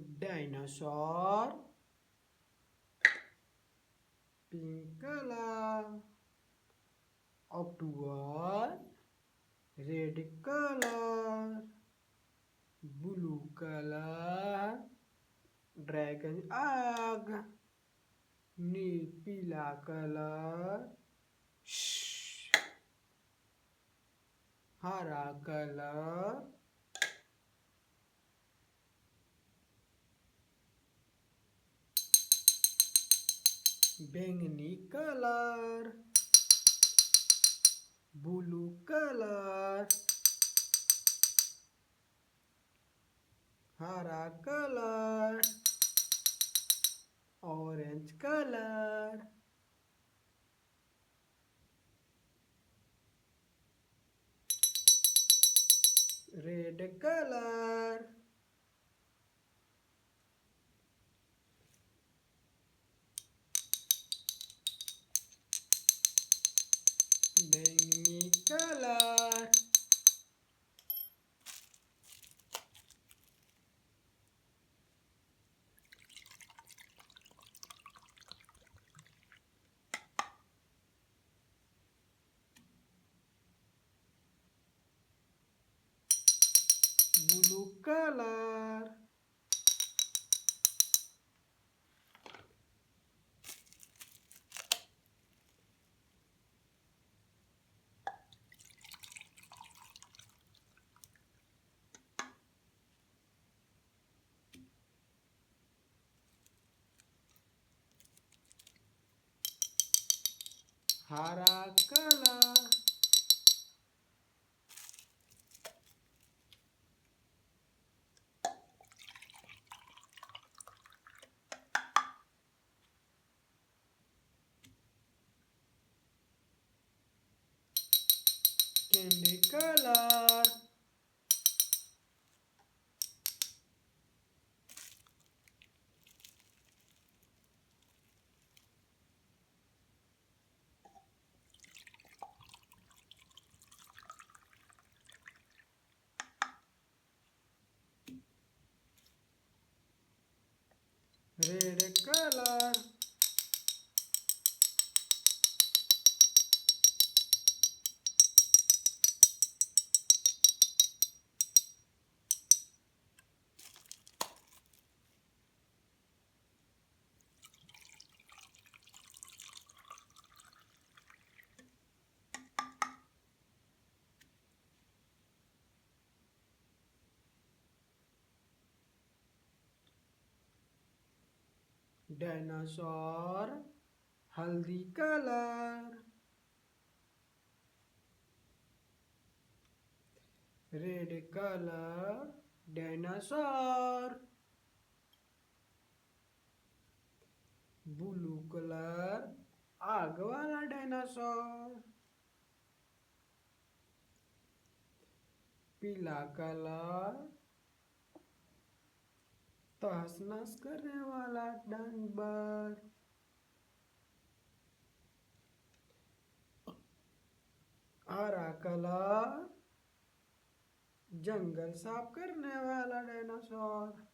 Dinosaur, pink color. Octopus, red color. Blue color. Dragon egg, पीला color. हरा color. बैंगनी color. blue color. हरा color. orange color. red color. बैंगनी color. blue color. हरा color. candy color. red color. Dinosaur, हल्दी color. red color. Dinosaur. blue color. आग वाला dinosaur. पीला कलर. तहस नहस करने वाला जानवर. हरा कलर. जंगल साफ करने वाला डायनासोर.